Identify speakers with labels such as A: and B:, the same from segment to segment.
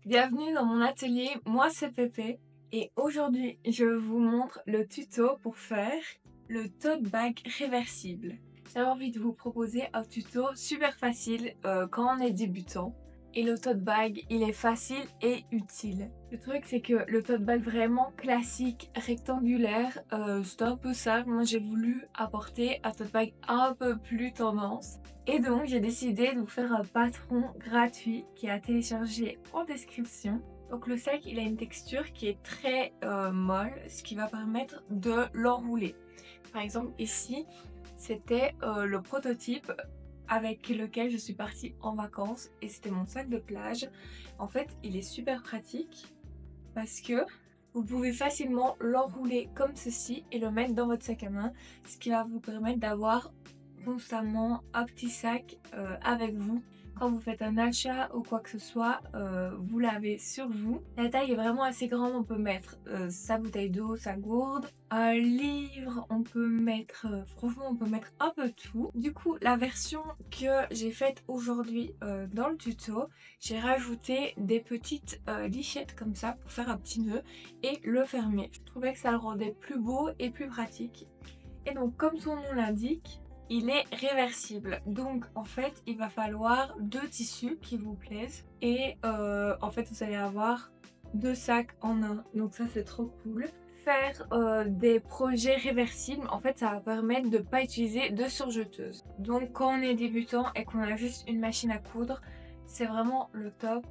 A: Bienvenue dans mon atelier, moi c'est Pépé et aujourd'hui je vous montre le tuto pour faire le tote bag réversible. J'avais envie de vous proposer un tuto super facile quand on est débutant et le tote bag il est facile et utile. Le truc c'est que le tote bag vraiment classique, rectangulaire, c'est un peu ça. Moi j'ai voulu apporter un tote bag un peu plus tendance. Et donc j'ai décidé de vous faire un patron gratuit qui est à télécharger en description. Donc le sac il a une texture qui est très molle, ce qui va permettre de l'enrouler. Par exemple ici c'était le prototype avec lequel je suis partie en vacances et c'était mon sac de plage. En fait il est super pratique parce que vous pouvez facilement l'enrouler comme ceci et le mettre dans votre sac à main, ce qui va vous permettre d'avoir constamment un petit sac avec vous. Quand vous faites un achat ou quoi que ce soit, vous l'avez sur vous. La taille est vraiment assez grande, on peut mettre sa bouteille d'eau, sa gourde, un livre, on peut mettre, franchement on peut mettre un peu tout. Du coup la version que j'ai faite aujourd'hui dans le tuto, j'ai rajouté des petites lichettes comme ça pour faire un petit nœud et le fermer. Je trouvais que ça le rendait plus beau et plus pratique. Et donc comme son nom l'indique, il est réversible. Donc en fait il va falloir deux tissus qui vous plaisent. Et en fait vous allez avoir deux sacs en un. Donc ça c'est trop cool. Faire des projets réversibles, en fait ça va permettre de ne pas utiliser de surjeteuse. Donc quand on est débutant et qu'on a juste une machine à coudre, c'est vraiment le top.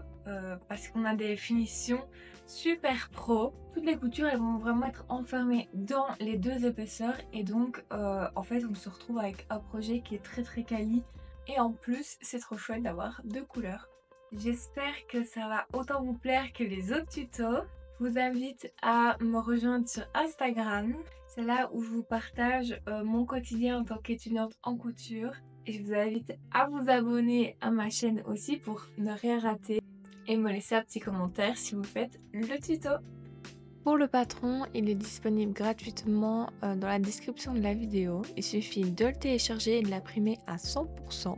A: Parce qu'on a des finitions super pro. Toutes les coutures elles vont vraiment être enfermées dans les deux épaisseurs et donc en fait on se retrouve avec un projet qui est très quali et en plus c'est trop chouette d'avoir deux couleurs. J'espère que ça va autant vous plaire que les autres tutos. Je vous invite à me rejoindre sur Instagram. C'est là où je vous partage mon quotidien en tant qu'étudiante en couture. Et je vous invite à vous abonner à ma chaîne aussi pour ne rien rater et me laisser un petit commentaire si vous faites le tuto. Pour le patron, il est disponible gratuitement dans la description de la vidéo. Il suffit de le télécharger et de l'imprimer à 100%.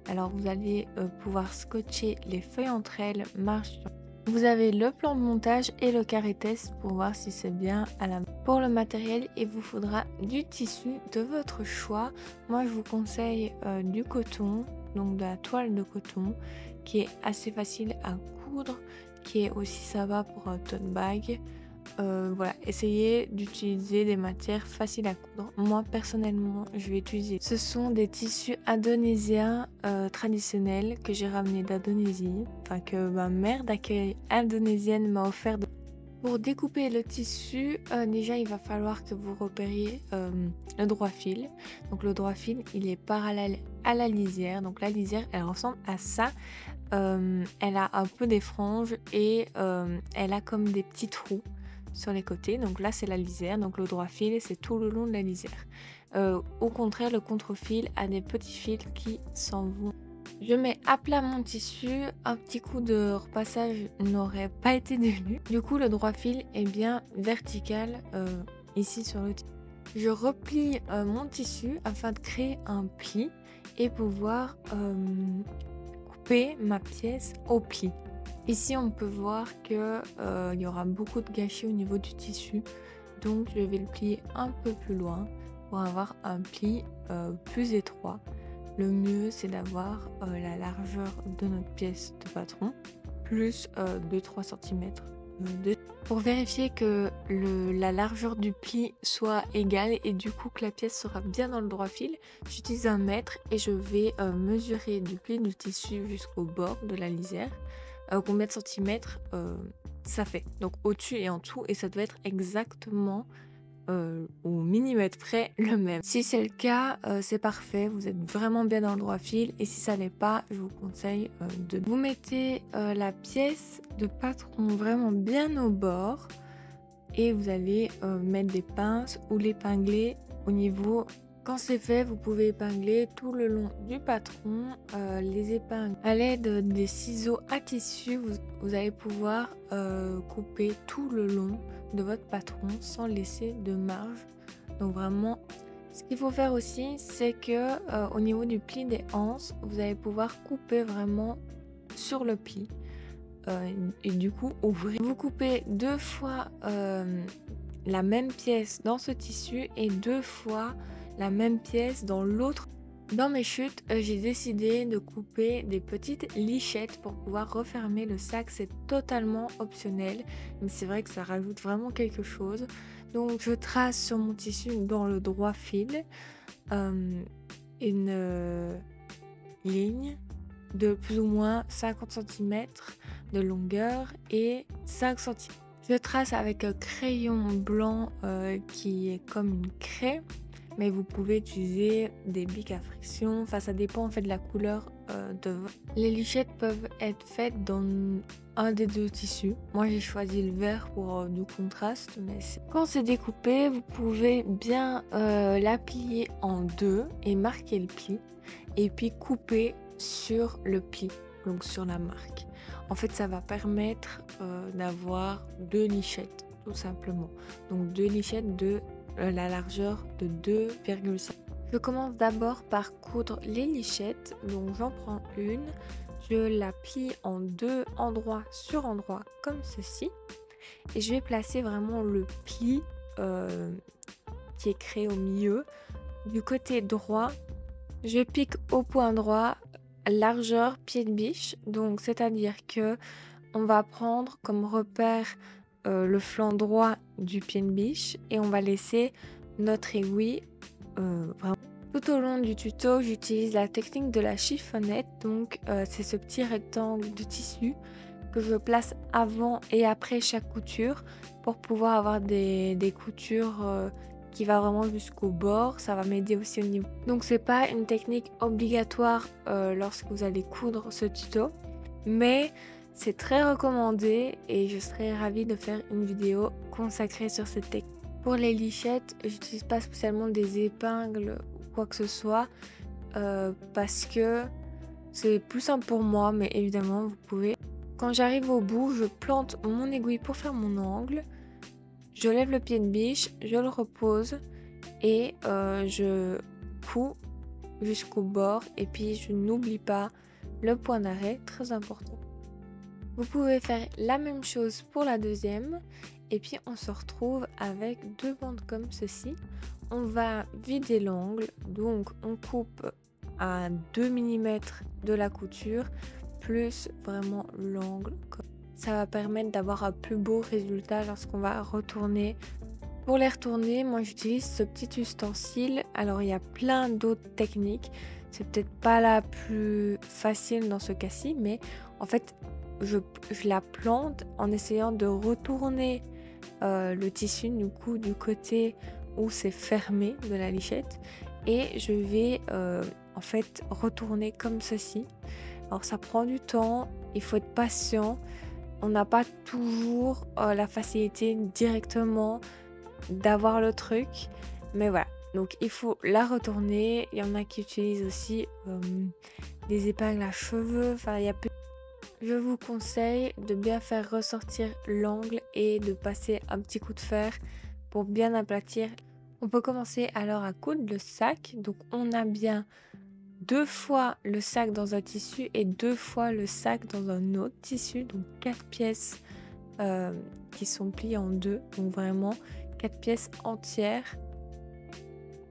A: Alors vous allez pouvoir scotcher les feuilles entre elles, marche. Vous avez le plan de montage et le carré test pour voir si c'est bien à la main. Pour le matériel, il vous faudra du tissu de votre choix. Moi, je vous conseille du coton, donc de la toile de coton, qui est assez facile à coudre, qui est aussi sympa pour un tote bag. Voilà, essayez d'utiliser des matières faciles à coudre. Moi personnellement je vais utiliser. Ce sont des tissus indonésiens traditionnels que j'ai ramenés d'Indonésie. Enfin que ma mère d'accueil indonésienne m'a offert. Pour découper le tissu, déjà il va falloir que vous repériez le droit fil. Donc le droit fil il est parallèle à la lisière. Donc la lisière elle ressemble à ça. Elle a un peu des franges et elle a comme des petits trous sur les côtés. Donc là c'est la lisière, donc le droit fil c'est tout le long de la lisière. Au contraire le contre-fil a des petits fils qui s'en vont. Je mets à plat mon tissu, un petit coup de repassage n'aurait pas été dévenu. Du coup le droit fil est bien vertical ici sur le tissu. Je replie mon tissu afin de créer un pli et pouvoir couper ma pièce au pli. Ici on peut voir que il y aura beaucoup de gâchis au niveau du tissu, donc je vais le plier un peu plus loin pour avoir un pli plus étroit. Le mieux c'est d'avoir la largeur de notre pièce de patron plus 2-3 cm pour vérifier que la largeur du pli soit égale et du coup que la pièce sera bien dans le droit fil. J'utilise un mètre et je vais mesurer du pli du tissu jusqu'au bord de la lisière. Combien de centimètres ça fait, donc au-dessus et en dessous, et ça doit être exactement au millimètre près le même. Si c'est le cas, c'est parfait, vous êtes vraiment bien dans le droit fil, et si ça n'est pas, je vous conseille de vous mettez la pièce de patron vraiment bien au bord et vous allez mettre des pinces ou l'épingler au niveau. Quand c'est fait, vous pouvez épingler tout le long du patron. Les épingles à l'aide des ciseaux à tissu, vous allez pouvoir couper tout le long de votre patron sans laisser de marge. Donc vraiment, ce qu'il faut faire aussi, c'est que au niveau du pli des anses, vous allez pouvoir couper vraiment sur le pli. et du coup ouvrir. Vous coupez 2 fois la même pièce dans ce tissu et 2 fois la même pièce dans l'autre. Dans mes chutes, j'ai décidé de couper des petites lichettes pour pouvoir refermer le sac. C'est totalement optionnel, mais c'est vrai que ça rajoute vraiment quelque chose. Donc je trace sur mon tissu dans le droit fil une ligne de plus ou moins 50 centimètres de longueur et 5 centimètres. Je trace avec un crayon blanc qui est comme une craie, mais vous pouvez utiliser des bics à friction. Enfin, ça dépend en fait de la couleur de. Les lichettes peuvent être faites dans un des deux tissus. Moi, j'ai choisi le vert pour du contraste, mais quand c'est découpé, vous pouvez bien la plier en deux et marquer le pli, et puis couper sur le pli, donc sur la marque. En fait, ça va permettre d'avoir 2 lichettes, tout simplement. Donc 2 lichettes de la largeur de 2,5. Je commence d'abord par coudre les lichettes. Donc j'en prends une, je la plie en 2 endroits sur endroit comme ceci. Et je vais placer vraiment le pli qui est créé au milieu. Du côté droit, je pique au point droit, largeur pied de biche, donc c'est-à-dire que on va prendre comme repère le flanc droit du pied de biche et on va laisser notre aiguille vraiment. Tout au long du tuto, j'utilise la technique de la chiffonnette, donc c'est ce petit rectangle de tissu que je place avant et après chaque couture pour pouvoir avoir des coutures qui va vraiment jusqu'au bord. Ça va m'aider aussi au niveau. Donc c'est pas une technique obligatoire lorsque vous allez coudre ce tuto, mais c'est très recommandé et je serais ravie de faire une vidéo consacrée sur cette technique. Pour les lichettes, j'utilise pas spécialement des épingles ou quoi que ce soit parce que c'est plus simple pour moi, mais évidemment vous pouvez. Quand j'arrive au bout, je plante mon aiguille pour faire mon angle. Je lève le pied de biche, je le repose et je couds jusqu'au bord. Et puis je n'oublie pas le point d'arrêt, très important. Vous pouvez faire la même chose pour la deuxième. Et puis on se retrouve avec 2 bandes comme ceci. On va vider l'angle, donc on coupe à 2 mm de la couture, plus vraiment l'angle. Ça va permettre d'avoir un plus beau résultat lorsqu'on va retourner. Pour les retourner, moi j'utilise ce petit ustensile. Alors il y a plein d'autres techniques. C'est peut-être pas la plus facile dans ce cas-ci, mais en fait je la plante en essayant de retourner le tissu du coup du côté où c'est fermé de la lichette. Et je vais en fait retourner comme ceci. Alors ça prend du temps, il faut être patient. On n'a pas toujours la facilité directement d'avoir le truc, mais voilà. Donc il faut la retourner. Il y en a qui utilisent aussi des épingles à cheveux. Enfin, il y a peu. Je vous conseille de bien faire ressortir l'angle et de passer un petit coup de fer pour bien aplatir. On peut commencer alors à coudre le sac. Donc on a bien 2 fois le sac dans un tissu et 2 fois le sac dans un autre tissu, donc 4 pièces qui sont pliées en 2, donc vraiment 4 pièces entières.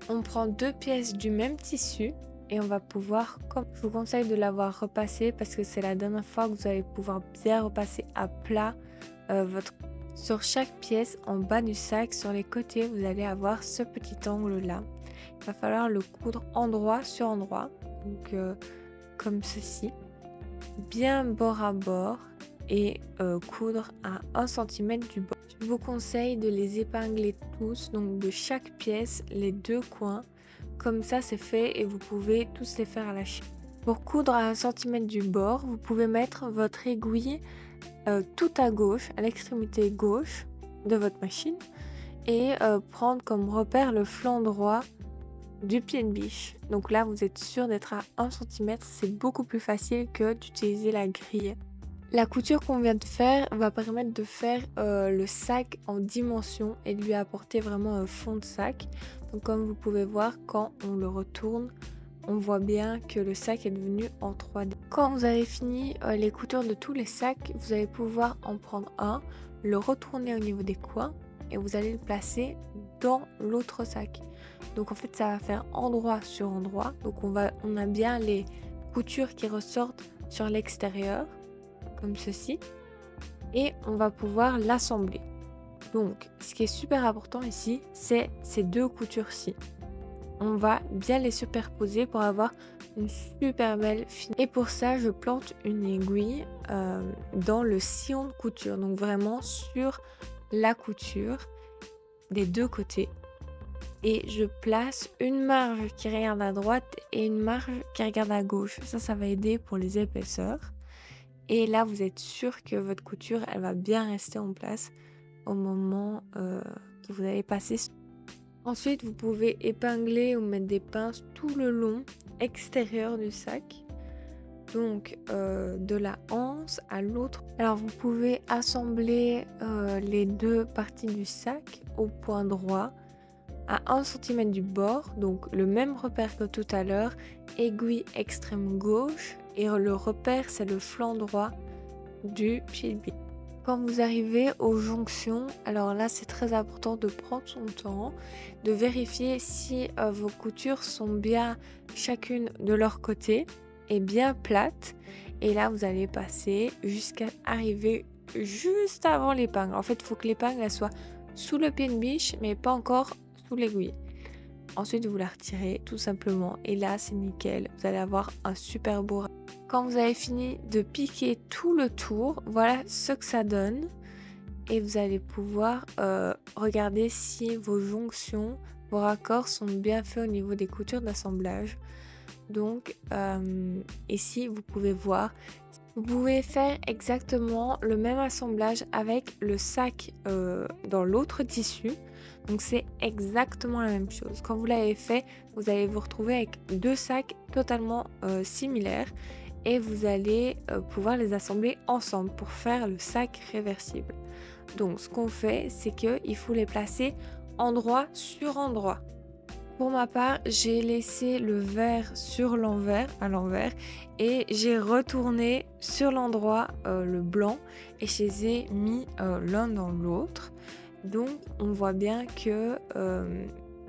A: On prend 2 pièces du même tissu et on va pouvoir, comme je vous conseille de l'avoir repassé parce que c'est la dernière fois que vous allez pouvoir bien repasser à plat sur chaque pièce en bas du sac. Sur les côtés, vous allez avoir ce petit angle là. Il va falloir le coudre endroit sur endroit, donc comme ceci, bien bord à bord et coudre à 1 cm du bord. Je vous conseille de les épingler tous, donc de chaque pièce les 2 coins, comme ça c'est fait et vous pouvez tous les faire à la chaîne. Pour coudre à 1 cm du bord, vous pouvez mettre votre aiguille tout à gauche, à l'extrémité gauche de votre machine et prendre comme repère le flanc droit du pied de biche. Donc là vous êtes sûr d'être à 1 cm, c'est beaucoup plus facile que d'utiliser la grille. La couture qu'on vient de faire va permettre de faire le sac en dimension et de lui apporter vraiment un fond de sac. Donc comme vous pouvez voir, quand on le retourne,
B: on voit bien que le sac est devenu en 3D. Quand vous avez fini les coutures de tous les sacs, vous allez pouvoir en prendre un, le retourner au niveau des coins et vous allez le placer dans l'autre sac. Donc en fait ça va faire endroit sur endroit. Donc on a bien les coutures qui ressortent sur l'extérieur comme ceci et on va pouvoir l'assembler. Donc ce qui est super important ici, c'est ces deux coutures-ci. On va bien les superposer pour avoir une super belle finition. Et pour ça, je plante une aiguille dans le sillon de couture. Donc vraiment sur la couture des deux côtés. Et je place une marge qui regarde à droite et une marge qui regarde à gauche. Ça va aider pour les épaisseurs. Et là, vous êtes sûr que votre couture, elle va bien rester en place au moment que vous allez passer. Ensuite, vous pouvez épingler ou mettre des pinces tout le long extérieur du sac. Donc, de la anse à l'autre. Alors, vous pouvez assembler les deux parties du sac au point droit à 1 cm du bord. Donc, le même repère que tout à l'heure, aiguille extrême gauche. Et le repère, c'est le flanc droit du pied de biche. Quand vous arrivez aux jonctions, alors là c'est très important de prendre son temps, de vérifier si vos coutures sont bien chacune de leur côté et bien plates. Et là vous allez passer jusqu'à arriver juste avant l'épingle. En fait il faut que l'épingle elle soit sous le pied de biche mais pas encore sous l'aiguille. Ensuite vous la retirez tout simplement et là c'est nickel, vous allez avoir un super beau ras. Quand vous avez fini de piquer tout le tour, voilà ce que ça donne. Et vous allez pouvoir regarder si vos jonctions, vos raccords sont bien faits au niveau des coutures d'assemblage. Donc ici, vous pouvez voir. Vous pouvez faire exactement le même assemblage avec le sac dans l'autre tissu. Donc c'est exactement la même chose. Quand vous l'avez fait, vous allez vous retrouver avec deux sacs totalement similaires. Et vous allez pouvoir les assembler ensemble pour faire le sac réversible. Donc ce qu'on fait, c'est qu'il faut les placer endroit sur endroit. Pour ma part, j'ai laissé le vert sur l'envers, à l'envers, et j'ai retourné sur l'endroit le blanc et je les ai mis l'un dans l'autre. Donc on voit bien que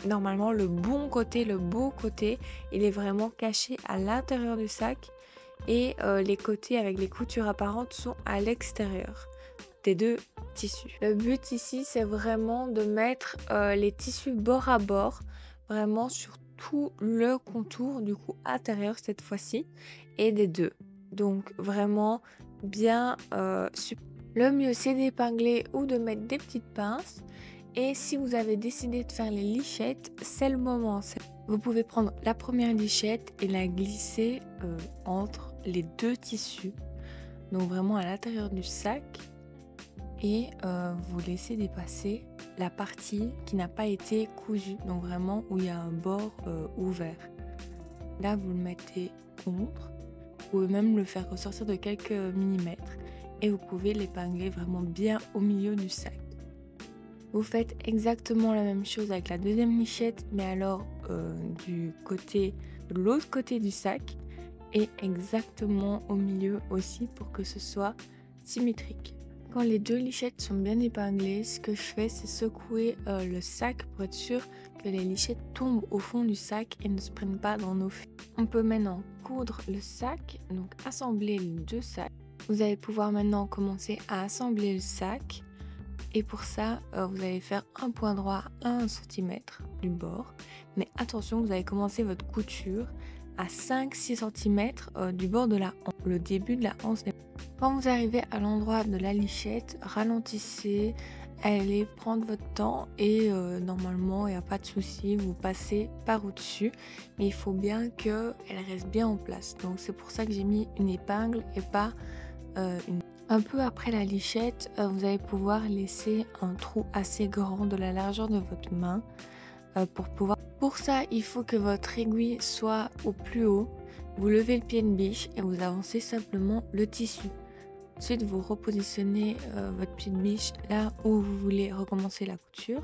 B: normalement le bon côté, le beau côté, il est vraiment caché à l'intérieur du sac. Et les côtés avec les coutures apparentes sont à l'extérieur des deux tissus. Le but ici, c'est vraiment de mettre les tissus bord à bord, vraiment sur tout le contour du coup intérieur cette fois-ci, et des deux. Donc vraiment bien le mieux c'est d'épingler ou de mettre des petites pinces. Et si vous avez décidé de faire les lichettes, c'est le moment. Vous pouvez prendre la première lichette et la glisser entre les deux tissus, donc vraiment à l'intérieur du sac, et vous laissez dépasser la partie qui n'a pas été cousue, donc vraiment où il y a un bord ouvert. Là vous le mettez contre, vous pouvez même le faire ressortir de quelques millimètres et vous pouvez l'épingler vraiment bien au milieu du sac. Vous faites exactement la même chose avec la deuxième lichette, mais alors de l'autre côté du sac, et exactement au milieu aussi pour que ce soit symétrique. Quand les deux lichettes sont bien épinglées, ce que je fais, c'est secouer le sac pour être sûr que les lichettes tombent au fond du sac et ne se prennent pas dans nos fils. On peut maintenant coudre le sac, donc assembler les deux sacs. Vous allez pouvoir maintenant commencer à assembler le sac. Et pour ça, vous allez faire un point droit à 1 cm du bord. Mais attention, vous allez commencer votre couture à 5-6 cm du bord de la hanche, le début de la hanche. Quand vous arrivez à l'endroit de la lichette, ralentissez, allez prendre votre temps et normalement il n'y a pas de souci, vous passez par au-dessus. Mais il faut bien qu'elle reste bien en place. Donc c'est pour ça que j'ai mis une épingle et pas une... Un peu après la lichette, vous allez pouvoir laisser un trou assez grand de la largeur de votre main pour pouvoir... Pour ça, il faut que votre aiguille soit au plus haut. Vous levez le pied de biche et vous avancez simplement le tissu. Ensuite, vous repositionnez votre pied de biche là où vous voulez recommencer la couture.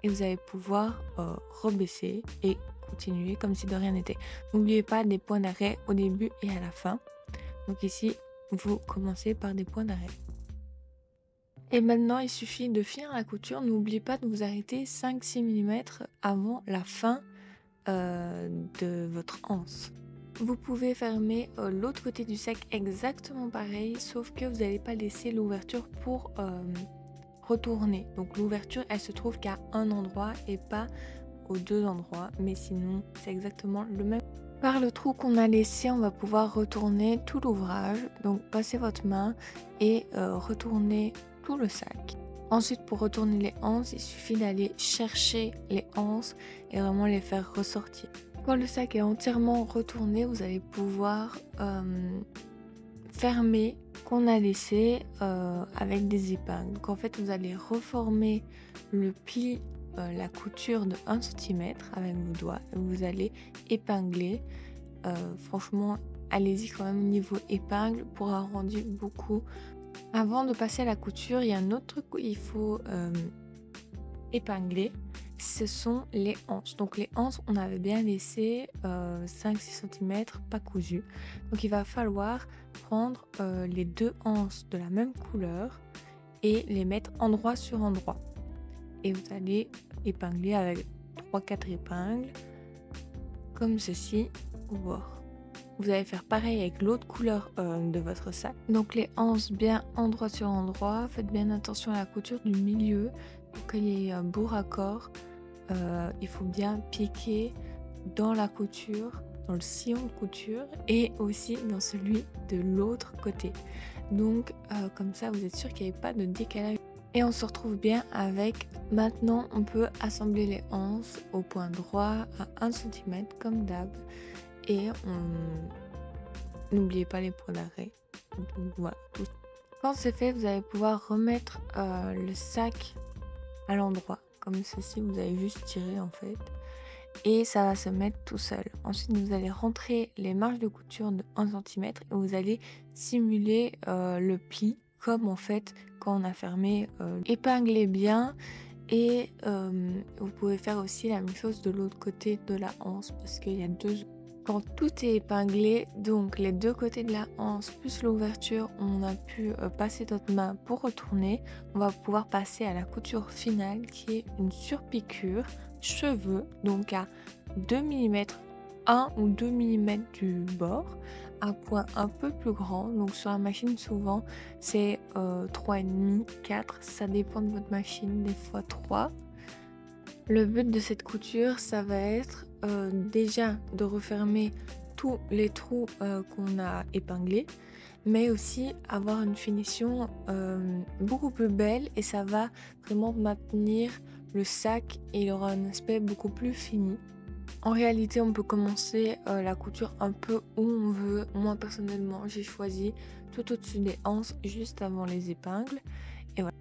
B: Et vous allez pouvoir rebaisser et continuer comme si de rien n'était. N'oubliez pas des points d'arrêt au début et à la fin. Donc ici, vous commencez par des points d'arrêt. Et maintenant, il suffit de finir la couture. N'oubliez pas de vous arrêter 5-6 mm avant la fin de votre anse. Vous pouvez fermer l'autre côté du sac exactement pareil, sauf que vous n'allez pas laisser l'ouverture pour retourner. Donc l'ouverture, elle se trouve qu'à un endroit et pas aux deux endroits, mais sinon c'est exactement le même. Par le trou qu'on a laissé, on va pouvoir retourner tout l'ouvrage. Donc passez votre main et retournez tout le sac. Ensuite, pour retourner les anses, il suffit d'aller chercher les anses et vraiment les faire ressortir. Quand le sac est entièrement retourné, vous allez pouvoir fermer qu'on a laissé avec des épingles. Donc en fait, vous allez reformer le pli, la couture de 1 cm avec vos doigts et vous allez épingler. Franchement, allez-y quand même au niveau épingle pour un rendu beaucoup. Avant de passer à la couture, il y a un autre truc qu'il faut épingler. Ce sont les anses. Donc les anses, on avait bien laissé 5-6 cm pas cousues. Donc il va falloir prendre les deux anses de la même couleur et les mettre endroit sur endroit. Et vous allez épingler avec 3-4 épingles comme ceci au bord. Vous allez faire pareil avec l'autre couleur de votre sac. Donc les anses bien endroit sur endroit. Faites bien attention à la couture du milieu pour qu'il y ait un beau raccord. Il faut bien piquer dans la couture, dans le sillon de couture et aussi dans celui de l'autre côté. Donc comme ça vous êtes sûr qu'il n'y ait pas de décalage. Et on se retrouve bien avec, maintenant on peut assembler les anses au point droit à 1 cm comme d'hab. Et n'oubliez pas les points d'arrêt. Donc voilà. Quand c'est fait, vous allez pouvoir remettre le sac à l'endroit. Comme ceci, vous allez juste tirer en fait. Et ça va se mettre tout seul. Ensuite, vous allez rentrer les marges de couture de 1 cm et vous allez simuler le pli comme en fait quand on a fermé. Épinglez bien. Et vous pouvez faire aussi la même chose de l'autre côté de la anse parce qu'il y a deux. Quand tout est épinglé, donc les deux côtés de la anse plus l'ouverture, on a pu passer notre main pour retourner. On va pouvoir passer à la couture finale qui est une surpiqûre cheveux, donc à 2 mm, 1 ou 2 mm du bord, à point un peu plus grand. Donc sur la machine souvent c'est 3,5, 4, ça dépend de votre machine, des fois 3. Le but de cette couture, ça va être déjà de refermer tous les trous qu'on a épinglés, mais aussi avoir une finition beaucoup plus belle et ça va vraiment maintenir le sac et il aura un aspect beaucoup plus fini. En réalité, on peut commencer la couture un peu où on veut. Moi personnellement, j'ai choisi tout au-dessus des anses, juste avant les épingles. Et voilà.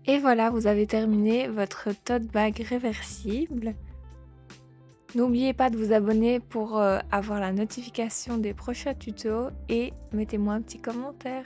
B: Et voilà, vous avez terminé votre tote bag réversible. N'oubliez pas de vous abonner pour avoir la notification des prochains tutos et mettez-moi un petit commentaire.